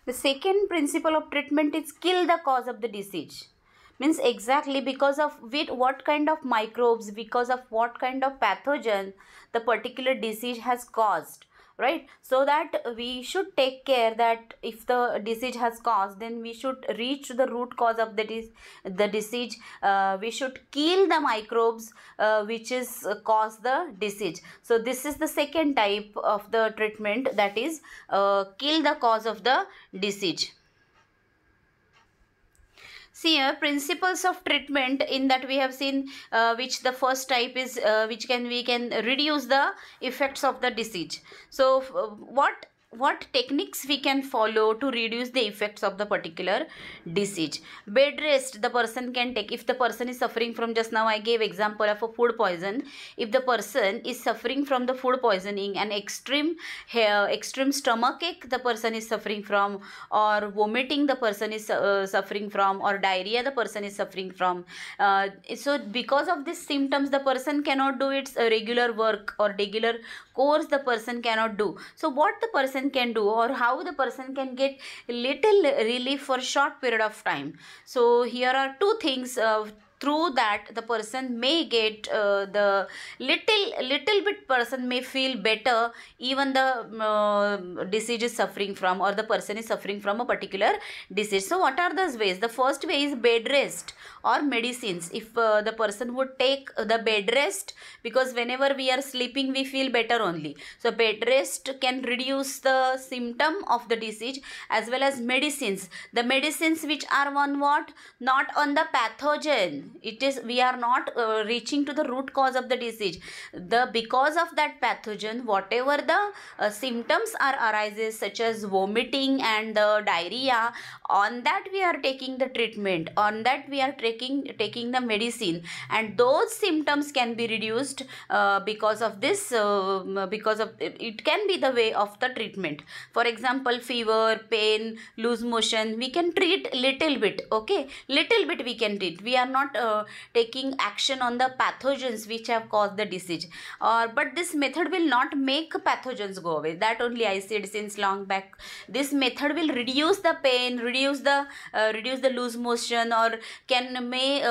The second principle of treatment is kill the cause of the disease. Means exactly because of what kind of microbes, because of what kind of pathogen the particular disease has caused, right? So that we should take care that if the disease has caused, then we should reach the root cause of the disease. We should kill the microbes which is cause the disease. So this is the second type of the treatment, that is kill the cause of the disease. See here, principles of treatment in that we have seen, which the first type is which we can reduce the effects of the disease. So what techniques we can follow to reduce the effects of the particular disease? Bed rest the person can take. If the person is suffering from, just now I gave example of a food poison, if the person is suffering from the food poisoning and extreme stomach ache the person is suffering from, or vomiting the person is suffering from, or diarrhea the person is suffering from, so because of these symptoms the person cannot do its regular work or regular course the person cannot do. So what the person can do, or how the person can get little relief for short period of time? So here are two things through that the person may get the little bit person may feel better, even the disease is suffering from, or the person is suffering from a particular disease. So what are those ways? The first way is bed rest or medicines. If the person would take the bed rest, because whenever we are sleeping we feel better only, so bed rest can reduce the symptom of the disease, as well as medicines. The medicines which are on what, not on the pathogen, it is we are not reaching to the root cause of the disease. The because of that pathogen, whatever the symptoms are arises, such as vomiting and diarrhea, on that we are taking the treatment, on that we are taking the medicine, and those symptoms can be reduced because of this, because of it can be the way of the treatment. For example, fever, pain, loose motion, we can treat little bit, okay, little bit we can treat. We are not taking action on the pathogens which have caused the disease, but this method will not make pathogens go away. That only I said since long back. This method will reduce the pain, reduce the loose motion, or may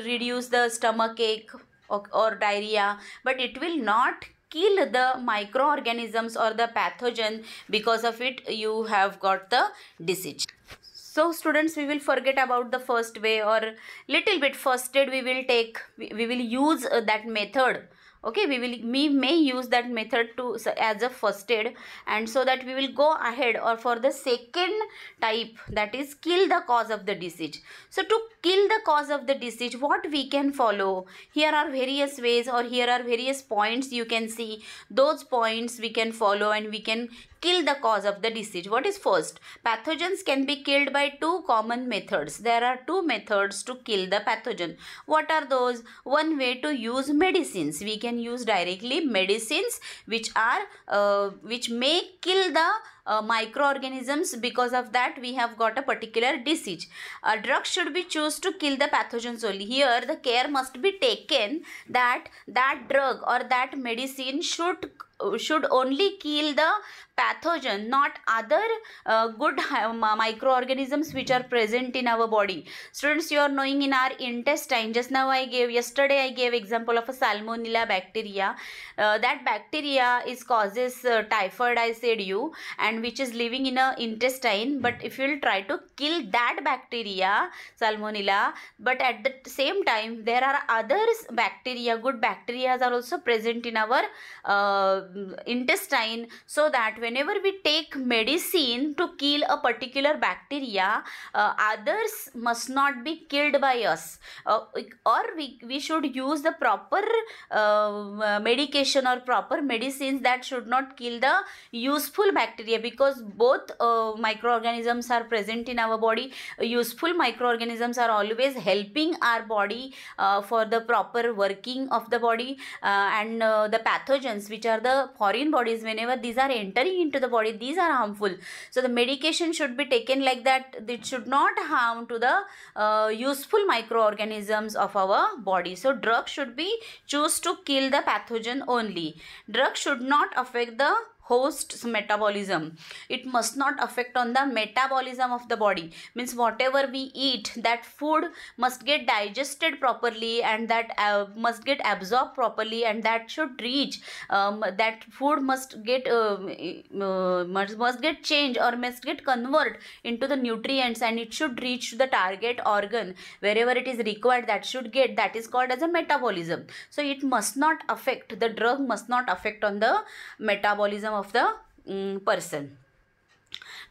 reduce the stomach ache or diarrhea, but it will not kill the microorganisms or the pathogen. Because of it you have got the disease. So students, we will forget about the first way, or little bit first aid we will take, we will use that method. Okay, we may use that method to as a first aid, and so that we will go ahead or for the second type, that is kill the cause of the disease. So to kill the cause of the disease, what we can follow? Here are various ways, or here are various points you can see. Those points we can follow and we can kill the cause of the disease. What is first? Pathogens can be killed by two common methods. There are two methods to kill the pathogen. What are those? One way, to use medicines. We can use directly medicines which may kill the microorganisms. Because of that we have got a particular disease. A drug should be chosen to kill the pathogens only. Here the care must be taken that that drug or that medicine should only kill the pathogen, not other good microorganisms which are present in our body. Students, you are knowing in our intestine, just now yesterday I gave example of a salmonella bacteria. That bacteria causes typhoid, I said you, and which is living in a intestine. But if you will try to kill that bacteria, salmonella, but at the same time there are other bacteria, good bacteria are also present in our intestine, so that whenever we take medicine to kill a particular bacteria, others must not be killed by us, or we should use the proper medication or proper medicines that should not kill the useful bacteria, because both microorganisms are present in our body. Useful microorganisms are always helping our body for the proper working of the body, and the pathogens, which are the foreign bodies, whenever these are entering into the body, these are harmful. So the medication should be taken like that. It should not harm to the useful microorganisms of our body. So drug should be choose to kill the pathogen only. Drug should not affect the host's metabolism. It must not affect on the metabolism of the body. Means whatever we eat, that food must get digested properly, and that must get absorbed properly, and that should reach, that food must get must get changed or must get convert into the nutrients, and it should reach to the target organ wherever it is required. That should get, that is called as a metabolism. So it must not affect, the drug must not affect on the metabolism of the person.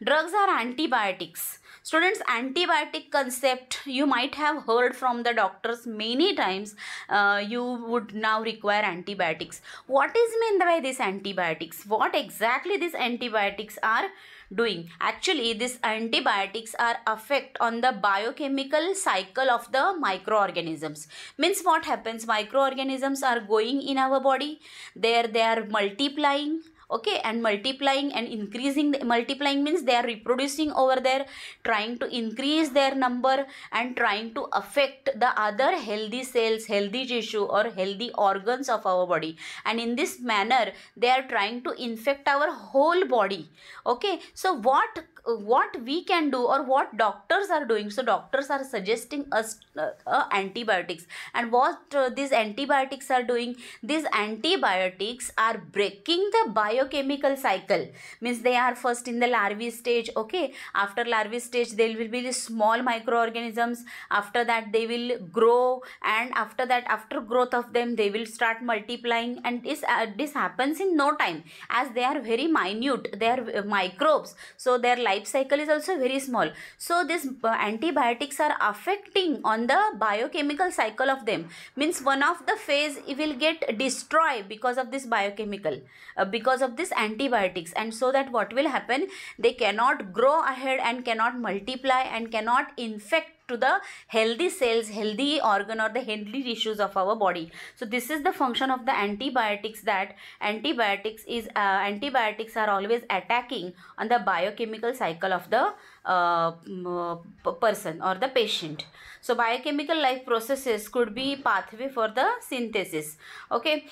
Drugs are antibiotics. Students, antibiotic concept you might have heard from the doctors many times. You would now require antibiotics. What is meant by these antibiotics? What exactly these antibiotics are doing? Actually, these antibiotics are affect on the biochemical cycle of the microorganisms. Means what happens? Microorganisms are going in our body. There they are multiplying. Okay, and multiplying and increasing. Multiplying means they are reproducing over there, trying to increase their number and trying to affect the other healthy cells, healthy tissue or healthy organs of our body, and in this manner they are trying to infect our whole body. Okay, so what we can do, or what doctors are doing? So doctors are suggesting us antibiotics, and what these antibiotics are doing? These antibiotics are breaking the biochemical cycle. Means they are first in the larvae stage. Okay, after larvae stage there will be the small microorganisms. After that they will grow, and after that, after growth of them, they will start multiplying, and this happens in no time, as they are very minute, they are microbes, so their life cycle is also very small. So these antibiotics are affecting on the biochemical cycle of them. Means one of the phase it will get destroyed because of this biochemical, because of this antibiotics, and so that what will happen, they cannot grow ahead and cannot multiply and cannot infect to the healthy cells, healthy organ or the healthy tissues of our body. So this is the function of the antibiotics, that antibiotics are always attacking on the biochemical cycle of the person or the patient. So biochemical life processes could be pathway for the synthesis. Okay,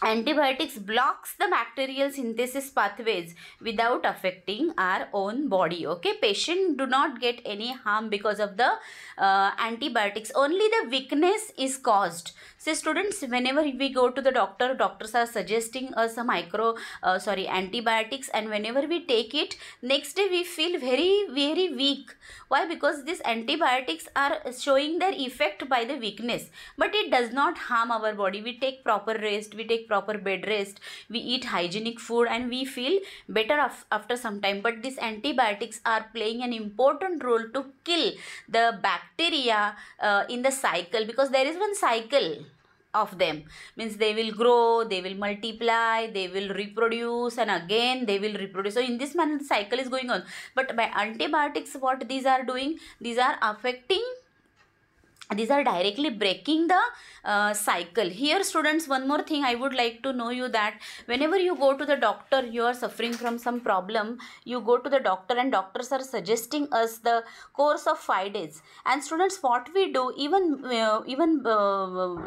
antibiotics blocks the bacterial synthesis pathways without affecting our own body. Okay, patient do not get any harm because of the antibiotics. Only the weakness is caused. So students, whenever we go to the doctor, doctors are suggesting us a antibiotics, and whenever we take it, next day we feel very weak. Why? Because these antibiotics are showing their effect by the weakness, but it does not harm our body. We take proper rest, we take proper bed rest, we eat hygienic food, and we feel better after some time. But these antibiotics are playing an important role to kill the bacteria in the cycle, because there is one cycle of them. Means they will grow, they will multiply, they will reproduce, and again they will reproduce. So in this manner the cycle is going on. But by antibiotics, what these are doing, these are affecting, these are directly breaking the cycle. Here students, one more thing I would like to know you, that whenever you go to the doctor, you are suffering from some problem, you go to the doctor and doctors are suggesting us the course of 5 days. And students, what we do, even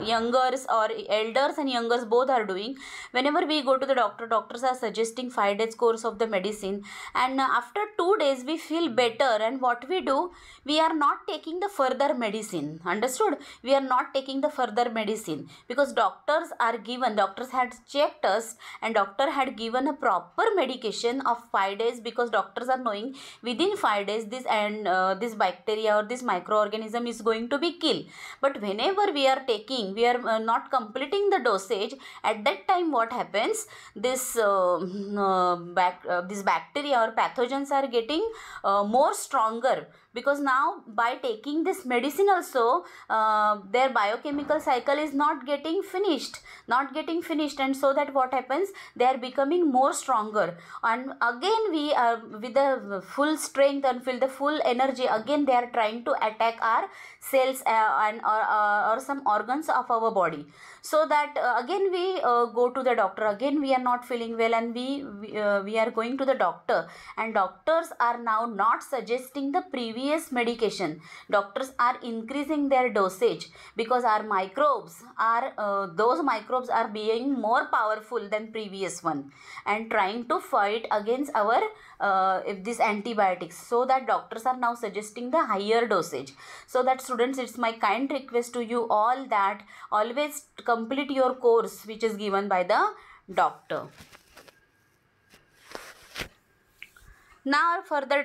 youngers or elders and youngers both are doing, whenever we go to the doctor, doctors are suggesting 5 days course of the medicine, and after 2 days we feel better, and what we do, we are not taking the further medicine. Understood? We are not taking the further medicine, because doctors had checked us, and doctor had given a proper medication of 5 days, because doctors are knowing within 5 days this bacteria or this microorganism is going to be killed. But whenever we are not completing the dosage, at that time what happens, this bacteria or pathogens are getting more stronger, because now by taking this medicine also their biochemical cycle is not getting finished, and so that what happens, they are becoming more stronger, and again we are with the full strength and with the full energy, again they are trying to attack our cells or some organs of our body. So that again we go to the doctor, again we are not feeling well, and we are going to the doctor, and doctors are now not suggesting the previous medication. Doctors are increasing lowering their dosage, because our microbes are those microbes are being more powerful than previous one and trying to fight against our these antibiotics. So that doctors are now suggesting the higher dosage. So that students, it's my kind request to you all that always complete your course which is given by the doctor. Now our further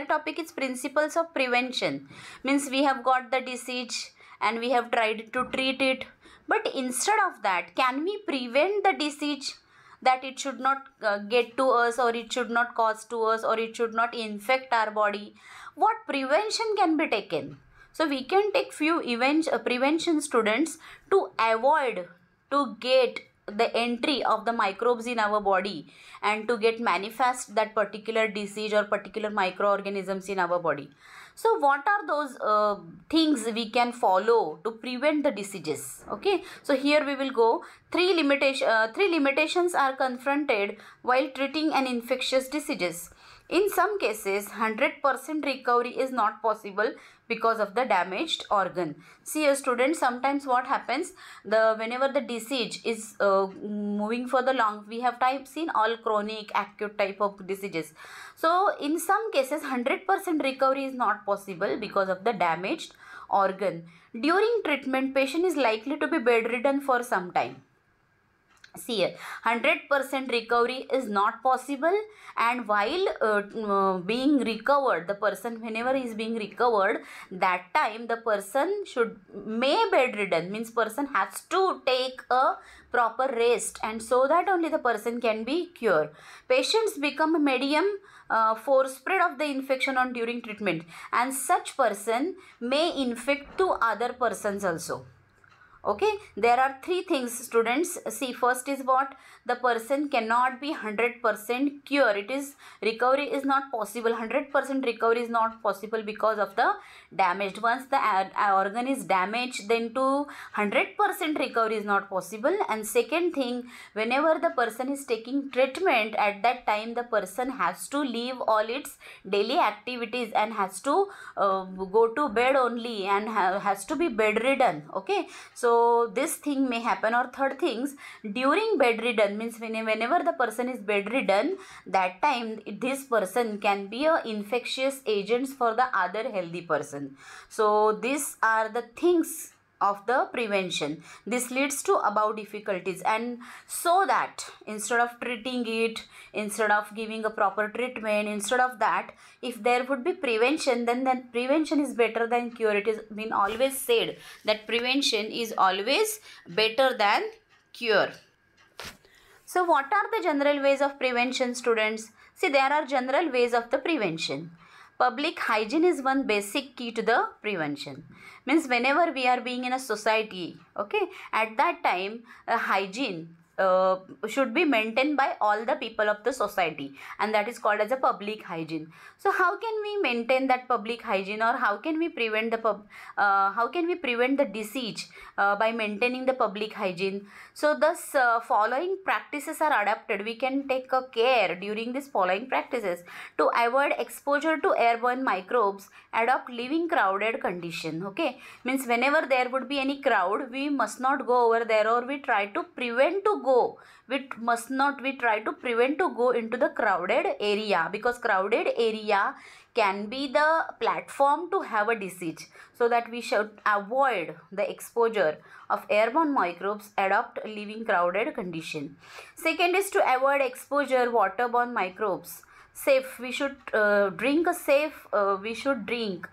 topic is principles of prevention. Means we have got the disease and we have tried to treat it, but instead of that, can we prevent the disease, that it should not get to us, or it should not cause to us, or it should not infect our body? What prevention can be taken? So we can take few prevention students to avoid to get the entry of the microbes in our body and to get manifest that particular disease or particular microorganisms in our body. So what are those things we can follow to prevent the diseases? Okay, so here we will go. Three limitations are confronted while treating an infectious diseases. In some cases, 100% recovery is not possible because of the damaged organ. See, students, sometimes what happens, whenever the disease is moving for the long, we have seen all chronic, acute type of diseases. So in some cases, 100% recovery is not possible because of the damaged organ. During treatment, patient is likely to be bedridden for some time. See, 100% recovery is not possible, and while being recovered, the person, whenever is being recovered, that time the person may bedridden, means person has to take a proper rest, and so that only the person can be cured. Patients become a medium for spread of the infection on during treatment, and such person may infect to other persons also. Okay, there are three things, students. See, first is what? The person cannot be 100% cure. It is recovery is not possible. 100% recovery is not possible because of the damaged. Once the organ is damaged, then to 100% recovery is not possible. And second thing, whenever the person is taking treatment, at that time the person has to leave all its daily activities and has to go to bed only and has to be bedridden. Okay, so this thing may happen. Or third things, during bedridden, means whenever the person is bedridden, that time this person can be a infectious agents for the other healthy person. So these are the things of the prevention. This leads to above difficulties, and so that instead of treating it, instead of giving a proper treatment, instead of that, if there would be prevention, then prevention is better than cure. It is been always said that prevention is always better than cure. So what are the general ways of prevention, students? See, there are general ways of the prevention. Public hygiene is one basic key to the prevention. Means whenever we are being in a society, okay, at that time hygiene should be maintained by all the people of the society, and that is called as a public hygiene. So how can we maintain that public hygiene, or how can we prevent the disease by maintaining the public hygiene? So thus following practices are adapted. We can take a care during these following practices to avoid exposure to airborne microbes, adopt living crowded condition. Okay, means whenever there would be any crowd, we must not go over there, or we try to prevent to go. We try to prevent to go into the crowded area, because crowded area can be the platform to have a disease. So that we should avoid the exposure of airborne microbes, adopt living crowded condition. Second is to avoid exposure waterborne microbes. Safe, we should drink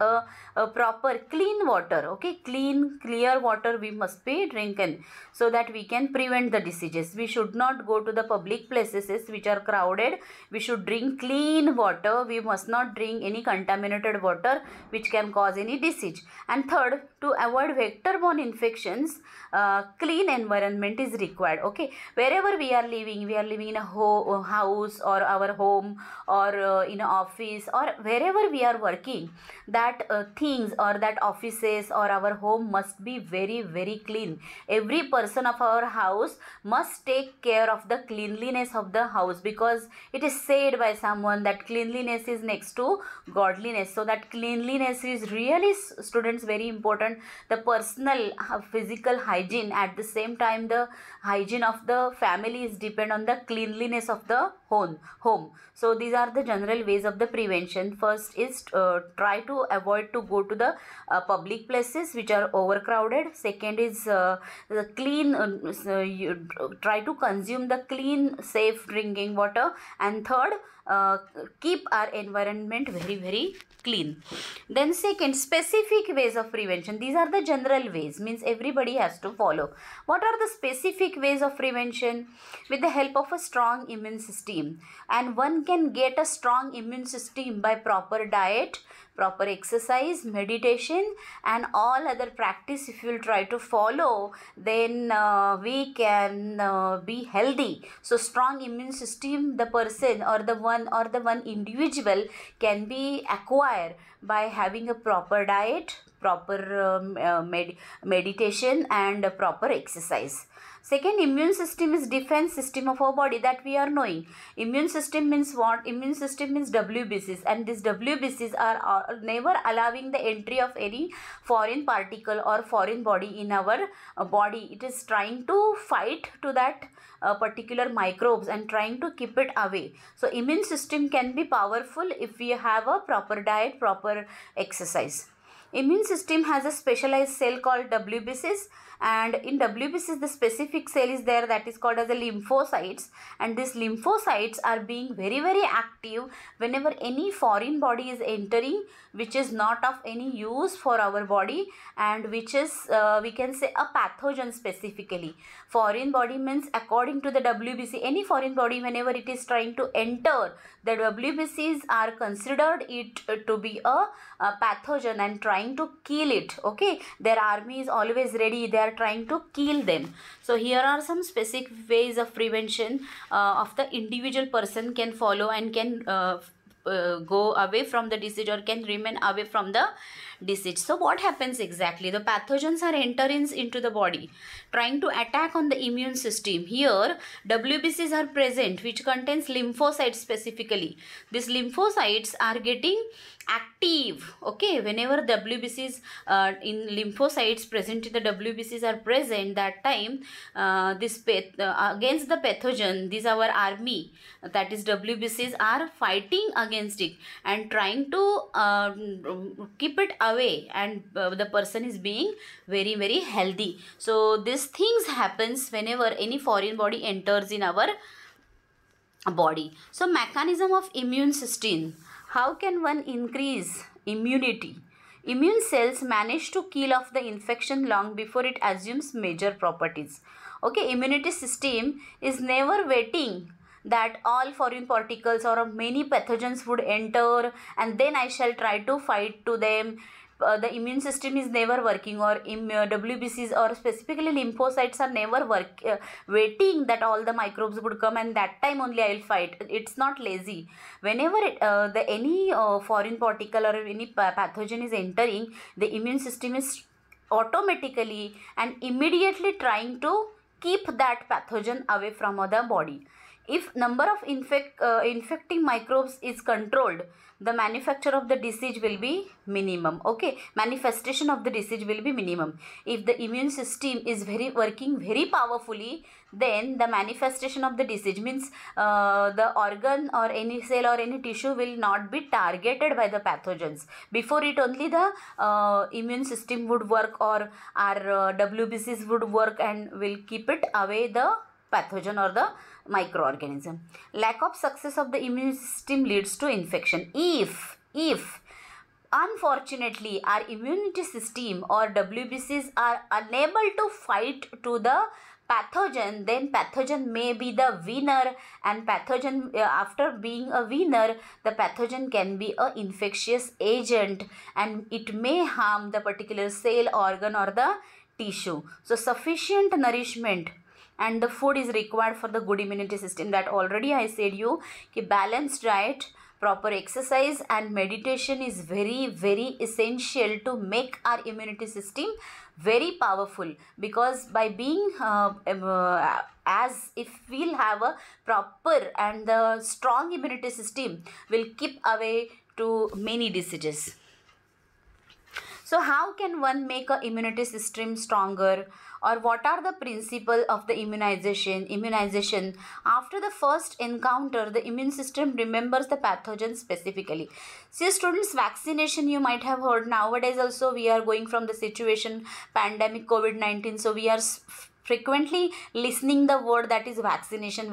a proper clean water. Okay, clear water we must be drinking, so that we can prevent the diseases. We should not go to the public places which are crowded. We should drink clean water. We must not drink any contaminated water which can cause any disease. And third, to avoid vector-borne infections, clean environment is required. Okay, wherever we are living in a house or our home or in an office or wherever we are working, that things or that offices or our home must be very very clean. Every person of our house must take care of the cleanliness of the house, because it is said by someone that cleanliness is next to godliness. So that cleanliness is really, students, very important. The personal physical hygiene, at the same time the hygiene of the family is depend on the cleanliness of the home. So these are the general ways of the prevention. First is try to avoid to go to the public places which are overcrowded. Second is the clean, you try to consume the clean safe drinking water. And third, keep our environment very very clean. Then second, specific ways of prevention. These are the general ways, means everybody has to follow. What are the specific ways of prevention? With the help of a strong immune system, and one can get a strong immune system by proper diet, proper exercise, meditation, and all other practice. If you will try to follow, then we can be healthy. So strong immune system, the person or the one individual can be acquired by having a proper diet, proper meditation, and proper exercise. Second, immune system is defense system of our body, that we are knowing. Immune system means what? Immune system means WBCs, and these WBCs are never allowing the entry of any foreign particle or foreign body in our body. It is trying to fight to that particular microbes and trying to keep it away. So immune system can be powerful if we have a proper diet, proper exercise. Immune system has a specialized cell called WBCs, and in WBCs the specific cell is there that is called as the lymphocytes, and these lymphocytes are being very very active whenever any foreign body is entering which is not of any use for our body, and which is we can say a pathogen. Specifically, foreign body means, according to the WBC, any foreign body whenever it is trying to enter, the WBCs are considered it to be a pathogen and trying to kill it. Okay, their army is always ready, they are trying to kill them. So here are some specific ways of prevention of the individual person can follow and can go away from the disease or can remain away from the disease. So what happens exactly? The pathogens are entering into the body, trying to attack on the immune system. Here WBCs are present which contains lymphocytes specifically. These lymphocytes are getting active. Okay, whenever WBCs in lymphocytes present in the WBCs are present, that time against the pathogen, this our army, that is WBCs, are fighting against it and trying to keep it away, and the person is being very very healthy. So these things happens whenever any foreign body enters in our body. So mechanism of immune system. How can one increase immunity? Immune cells manage to kill off the infection long before it assumes major properties. Okay, immunity system is never waiting that all foreign particles or many pathogens would enter and then I shall try to fight to them. The immune system is never working, or WBCs or specifically lymphocytes are never waiting that all the microbes would come and that time only I will fight. It's not lazy. Whenever any foreign particle or any pathogen is entering, the immune system is automatically and immediately trying to keep that pathogen away from the body. If number of infecting microbes is controlled, the manufacture of the disease will be minimum. Okay, manifestation of the disease will be minimum. If the immune system is working very powerfully, then the manifestation of the disease means the organ or any cell or any tissue will not be targeted by the pathogens. Before it only the immune system would work, or our WBCs would work and will keep it away the pathogen or the microorganism. Lack of success of the immune system leads to infection. If unfortunately our immunity system or WBCs are unable to fight to the pathogen, then pathogen may be the winner, and pathogen after being a winner, the pathogen can be a infectious agent and it may harm the particular cell, organ or the tissue. So sufficient nourishment and the food is required for the good immunity system. That already I said you, balanced diet, proper exercise and meditation is very, very essential to make our immunity system very powerful, because by being as if we'll have a proper and the strong immunity system will keep away to many diseases. So how can one make a immunity system stronger, or what are the principle of the immunization? After the first encounter, the immune system remembers the pathogen specifically. See students, vaccination you might have heard. Nowadays also we are going from the situation pandemic COVID-19, so we are frequently listening the word that is vaccination.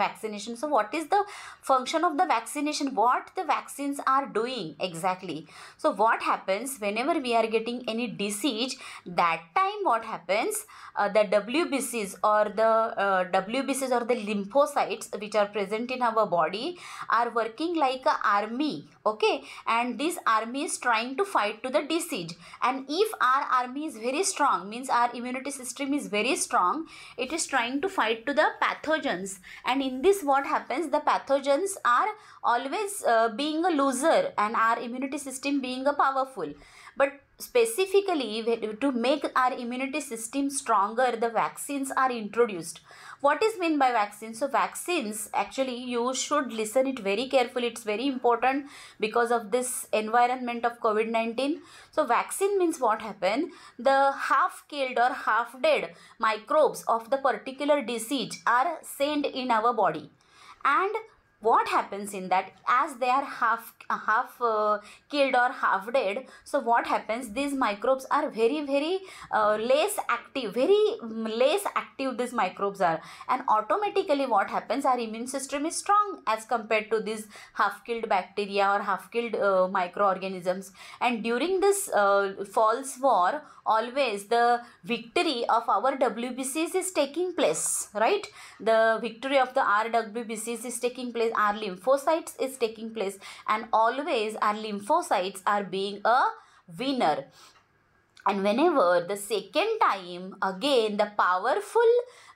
So what is the function of the vaccination? What the vaccines are doing exactly? So what happens whenever we are getting any disease, that time what happens, the WBCs or the lymphocytes which are present in our body are working like an army, okay, and this army is trying to fight to the disease. And if our army is very strong, means our immunity system is very strong, it is trying to fight to the pathogens. And in this what happens, the pathogens are always being a loser and our immunity system being a powerful. But specifically to make our immunity system stronger, the vaccines are introduced. What is meant by vaccines? So vaccines, actually you should listen it very carefully. It's very important because of this environment of COVID-19. So vaccine means what happened? The half killed or half dead microbes of the particular disease are sent in our body. And what happens in that, as they are half killed or half dead, so what happens, these microbes are very less active, these microbes are, and automatically what happens, our immune system is strong as compared to these half killed bacteria or half killed microorganisms. And during this false war, always the victory of our WBCs is taking place, right? The victory of the RWBCs is taking place, our lymphocytes is taking place, and always our lymphocytes are being a winner. And whenever the second time again the powerful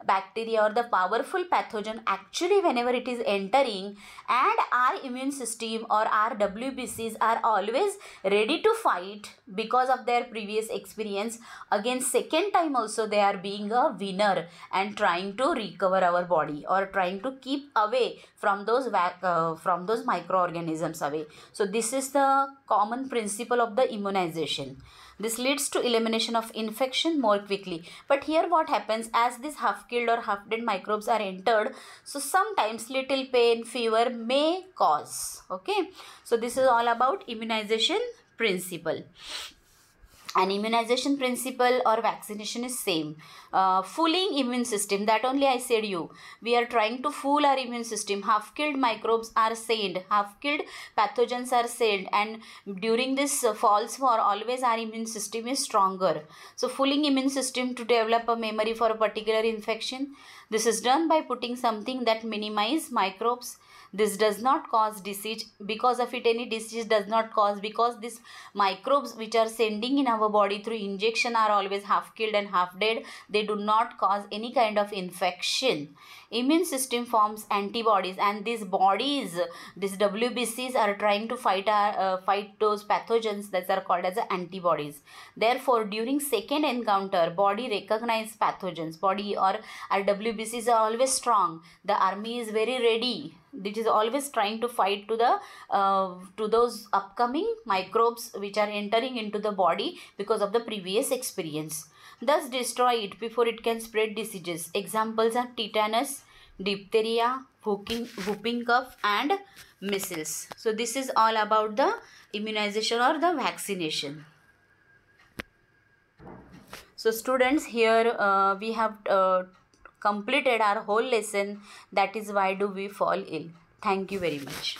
bacteria or the powerful pathogen, actually whenever it is entering, and our immune system or our WBCs are always ready to fight because of their previous experience, again second time also they are being a winner and trying to recover our body or trying to keep away from those microorganisms away. So this is the common principle of the immunization. This leads to elimination of infection more quickly. But here what happens, as these half killed or half dead microbes are entered, so sometimes little pain, fever may cause. Okay, so this is all about immunization principle. And immunization principle or vaccination is same. Fooling immune system, that only I said you. We are trying to fool our immune system. Half killed microbes are sent, half killed pathogens are sent, and during this false war always our immune system is stronger. So fooling immune system to develop a memory for a particular infection. This is done by putting something that minimize microbes. This does not cause disease. Because of it any disease does not cause, because these microbes which are sending in our body through injection are always half killed and half dead. They do not cause any kind of infection. Immune system forms antibodies, and these bodies, these WBCs are trying to fight those pathogens that are called as antibodies. Therefore, during second encounter, body recognize pathogens. Body or our WBCs are always strong. The army is very ready. It is always trying to fight to those upcoming microbes which are entering into the body because of the previous experience. Thus destroy it before it can spread diseases. Examples are tetanus, diphtheria, whooping cough and measles. So this is all about the immunization or the vaccination. So students, here we have completed our whole lesson, that is why do we fall ill. Thank you very much.